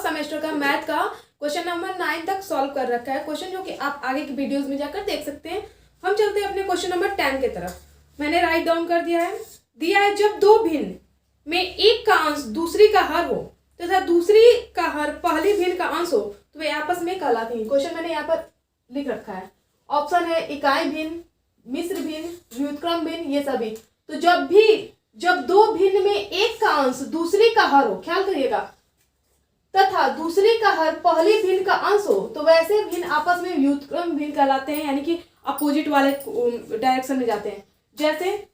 Semester का math का question number 9 तक सॉल्व कर रखा है क्वेश्चन, जो कि आप आगे की वीडियोस में जाकर देख सकते हैं। हम चलते हैं अपने क्वेश्चन नंबर 10 की तरफ। मैंने राइट डाउन कर दिया है। दिया है जब दो भिन्न में एक का अंश दूसरी का हर हो तथा दूसरी का हर पहली भिन्न का अंश हो तो वे आपस में कहलाती हैं। क्वेश्चन मैंने यहाँ पर लिख रखा है। ऑप्शन है इकाई भिन्न, मिश्र भिन्न, व्युत्क्रम भिन्न, ये सभी। तो जब दो भिन्न में एक का अंश दूसरी का हर हो, ख्याल करिएगा, तथा दूसरी का हर पहली भिन्न का अंश हो तो वैसे भिन्न आपस में व्युत्क्रम भिन्न कहलाते हैं, यानी कि अपोजिट वाले डायरेक्शन में जाते हैं। जैसे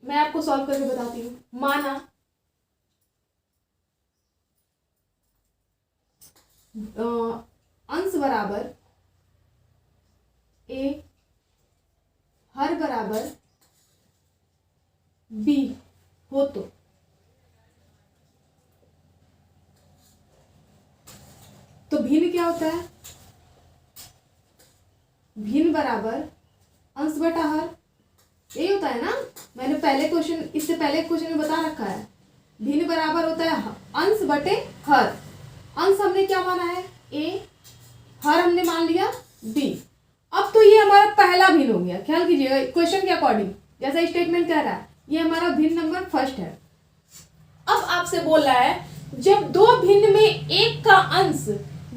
मैं आपको सॉल्व करके बताती हूँ। माना अंश बराबर ए, हर बराबर बी हो तो भिन्न क्या होता है? भिन्न बराबर अंश बटा हर, यही होता है ना। मैंने पहले क्वेश्चन, इससे पहले क्वेश्चन में बता रखा है। भिन्न बराबर होता है अंश बटे हर। अंश हमने क्या माना है? ए, हर हमने मान लिया बी। अब तो ये हमारा पहला भिन्न हो गया। ख्याल कीजिएगा क्वेश्चन के अकॉर्डिंग, जैसा स्टेटमेंट कह रहा है, ये हमारा भिन्न नंबर फर्स्ट है। अब आपसे बोल रहा है जब दो भिन्न में एक का अंश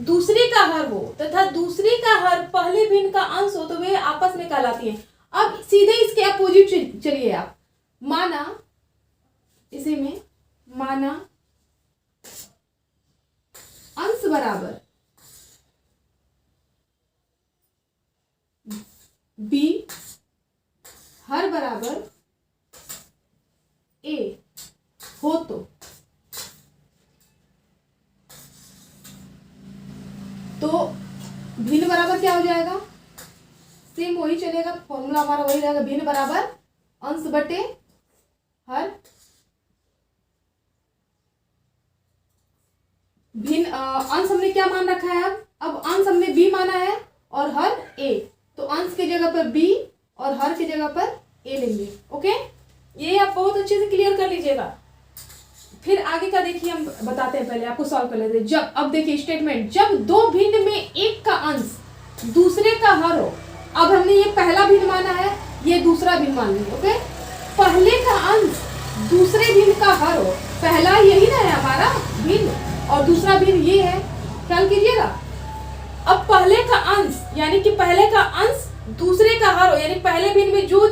दूसरी का हर हो तथा दूसरी का हर पहले भिन्न का अंश हो तो वे आपस में कहलाती हैं। अब सीधे इसके अपोजिट चलिए आप। माना, इसी में माना अंश बराबर बी, हर बराबर ए हो तो भिन्न बराबर क्या हो जाएगा? सेम वही चलेगा, फॉर्मूला हमारा वही रहेगा। भिन्न बराबर अंश बटे हर। भिन्न अंश हमने क्या मान रखा है? अब अंश हमने बी माना है और हर ए, तो अंश की जगह पर बी और हर की जगह पर ए लेंगे। ओके, ये आप बहुत अच्छे से क्लियर कर लीजिएगा। फिर आगे का देखिए, हम बताते हैं, पहले आपको सॉल्व कर लेते हैं। जब, अब देखिए स्टेटमेंट, जब दो भिन्न में एक का अंश दूसरे का हर हो। अब हमने ये पहला भिन्न माना है, ये दूसरा भिन्न मान लिया। ओके, पहले का अंश दूसरे भिन्न का हर हो। पहला यही ना है हमारा भिन्न और दूसरा भिन्न ये है, ख्याल कीजिएगा। अब पहले का अंश यानी कि पहले का अंश दूसरे का हर हो, यानी पहले भिन्न में जो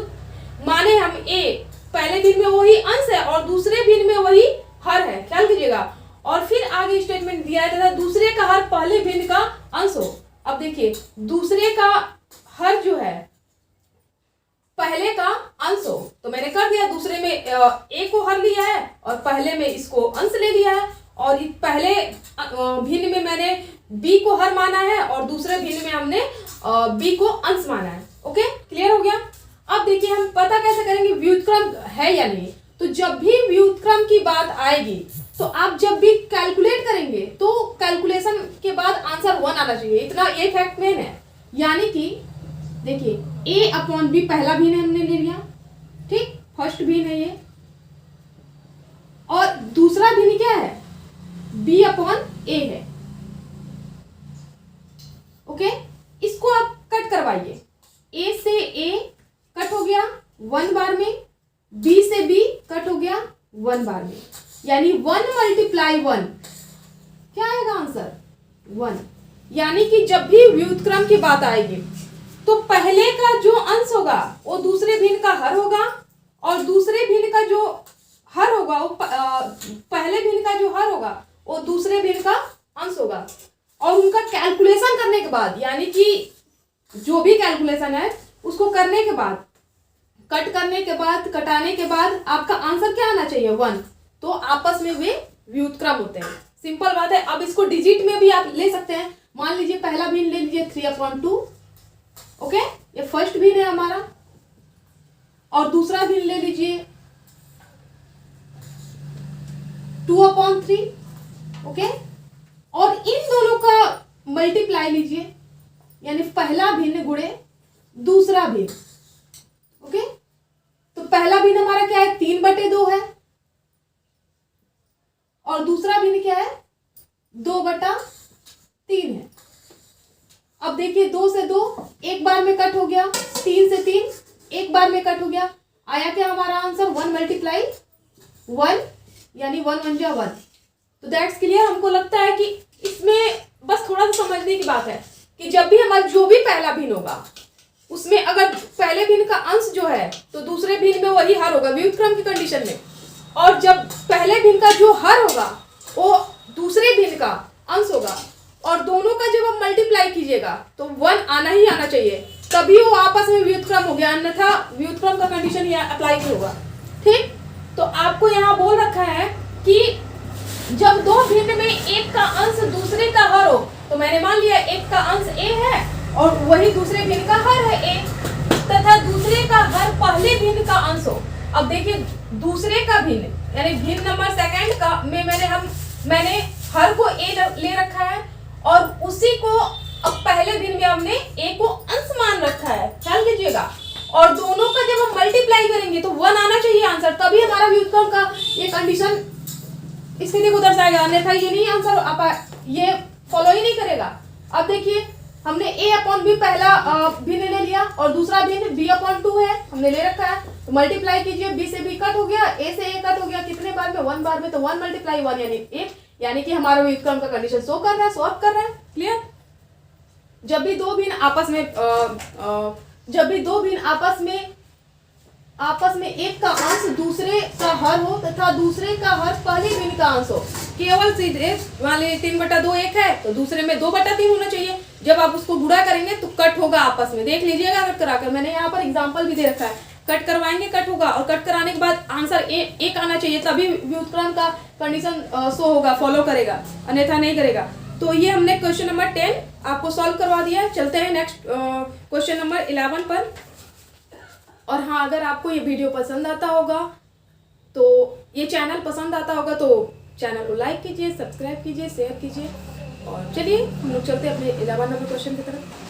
माने हम ए, पहले भिन्न में वही अंश है और दूसरे भिन्न में वही हर है, ख्याल कीजिएगा। और फिर आगे स्टेटमेंट दिया है तथा दूसरे का हर पहले भिन्न का अंश हो। अब देखिए दूसरे का हर जो है पहले का अंश हो, तो मैंने कर दिया। दूसरे में ए को हर लिया है और पहले में इसको अंश ले लिया है, और पहले भिन्न में मैंने बी को हर माना है और दूसरे भिन्न में हमने बी को अंश माना है। ओके, क्लियर हो गया। अब देखिए हम पता कैसे करेंगे व्युत्क्रम है या नहीं। तो जब भी व्युत्क्रम की बात आएगी तो आप जब भी कैलकुलेट करेंगे तो कैलकुलेशन के बाद आंसर 1 आना चाहिए। इतना एक फैक्ट मेन है। यानी कि देखिए ए अपॉन बी पहला भिन्न हमने ले लिया, ठीक, फर्स्ट भिन्न है ये, और दूसरा भिन्न क्या है? बी अपॉन ए है। ओके, इसको आप कट करवाइए। ए से ए कट हो गया 1 बार में, बी से बी कट हो गया 1 बार में, यानी 1 × 1 क्या आएगा आंसर? 1। यानी कि जब भी व्युत्क्रम की बात आएगी तो पहले का जो अंश होगा वो दूसरे भिन्न का हर होगा और दूसरे भिन्न का जो हर होगा वो पहले भिन्न का जो हर होगा वो दूसरे भिन्न का अंश होगा। और उनका कैलकुलेशन करने के बाद, यानी कि जो भी कैलकुलेशन है उसको करने के बाद, कट करने के बाद, कटाने के बाद आपका आंसर क्या आना चाहिए? 1। तो आपस में वे व्युत्क्रम होते हैं। सिंपल बात है। अब इसको डिजिट में भी आप ले सकते हैं। मान लीजिए पहला भिन्न ले लीजिए 3/2। ओके, ये फर्स्ट भिन्न है हमारा, और दूसरा भिन्न ले लीजिए 2/3। ओके, और इन दोनों का मल्टीप्लाई लीजिए, यानी पहला भिन्न गुणे दूसरा भिन्न। ओके, तो पहला भिन्न हमारा क्या है? 3/2 है, और दूसरा भिन्न क्या है? 2/3 है। अब देखिए 2 से 2 एक बार में कट हो गया, 3 से 3 एक बार में कट हो गया। आया क्या हमारा आंसर? 1 × 1 यानी 1 × 1। तो दैट्स क्लियर। हमको लगता है कि इसमें बस थोड़ा सा समझने की बात है कि जब भी हमारा जो भी पहला भिन्न होगा उसमें अगर पहले भिन्न का अंश जो है तो दूसरे भिन्न में वही हर होगा व्युत्क्रम की कंडीशन में, और जब पहले भिन्न का जो हर होगा वो दूसरे भिन्न का अंश होगा, और दोनों का जब आप मल्टीप्लाई कीजिएगा तो 1 आना ही आना चाहिए, तभी वो आपस में व्युत्क्रम हो गया, अन्यथा व्युत्क्रम का कंडीशन यहाँ अप्लाई नहीं होगा। ठीक, तो आपको यहाँ बोल रखा है कि जब दो भिन्न में एक का अंश दूसरे का हर हो, तो मैंने मान लिया एक का अंश a है और वही दूसरे भिन्न का हर है a, तथा दूसरे का हर पहले भिन्न का अंश हो। अब देखिए दूसरे का भिन्न यानी भिन्न नंबर सेकंड का में मैंने हर को a ले रखा है और उसी को अब पहले भिन्न में हमने a को अंश मान रखा है, ख्याल कीजिएगा। और दोनों का जब हम मल्टीप्लाई करेंगे तो 1 आना चाहिए आंसर, तभी हमारा व्युत्क्रम का ये कंडीशन स्थिति को दर्शाएगा, अन्यथा ये नहीं आंसर ये फॉलो ही नहीं करेगा। अब देखिए हमने a/b पहला भिन्न ले लिया और दूसरा भिन्न b/2 है हमने ले रखा है, तो मल्टीप्लाई कीजिए, b से b कट हो गया, a से a कट हो गया, कितने बार में? 1 बार में, तो 1 × 1 यानी 1, यानी कि हमारा व्युत्क्रम का कंडीशन शो कर रहा है, सॉल्व कर रहा है। क्लियर। जब भी दो भिन्न आपस में एक का अंश दूसरे का हर हो तथा दूसरे का हर पहले भिन्न का अंश हो, केवल सीधे मान लीजिए 3/2 1 है तो दूसरे में 2/3 होना चाहिए। जब आप उसको गुणा करेंगे तो कट होगा आपस में, देख लीजिएगा कट कराकर, मैंने यहाँ पर एग्जांपल भी दे रखा है। कट करवाएंगे कट होगा, और कट कराने के बाद आंसर एक आना चाहिए, तभी व्युत्क्रम का कंडीशन शो होगा, फॉलो करेगा, अन्यथा नहीं करेगा। तो ये हमने क्वेश्चन नंबर 10 आपको सॉल्व करवा दिया है। चलते हैं नेक्स्ट क्वेश्चन नंबर 11 पर। और हाँ, अगर आपको ये वीडियो पसंद आता होगा तो ये चैनल पसंद आता होगा तो चैनल को लाइक कीजिए, सब्सक्राइब कीजिए, शेयर कीजिए। और चलिए हम लोग चलते हैं अपने 11 नंबर क्वेश्चन की तरफ।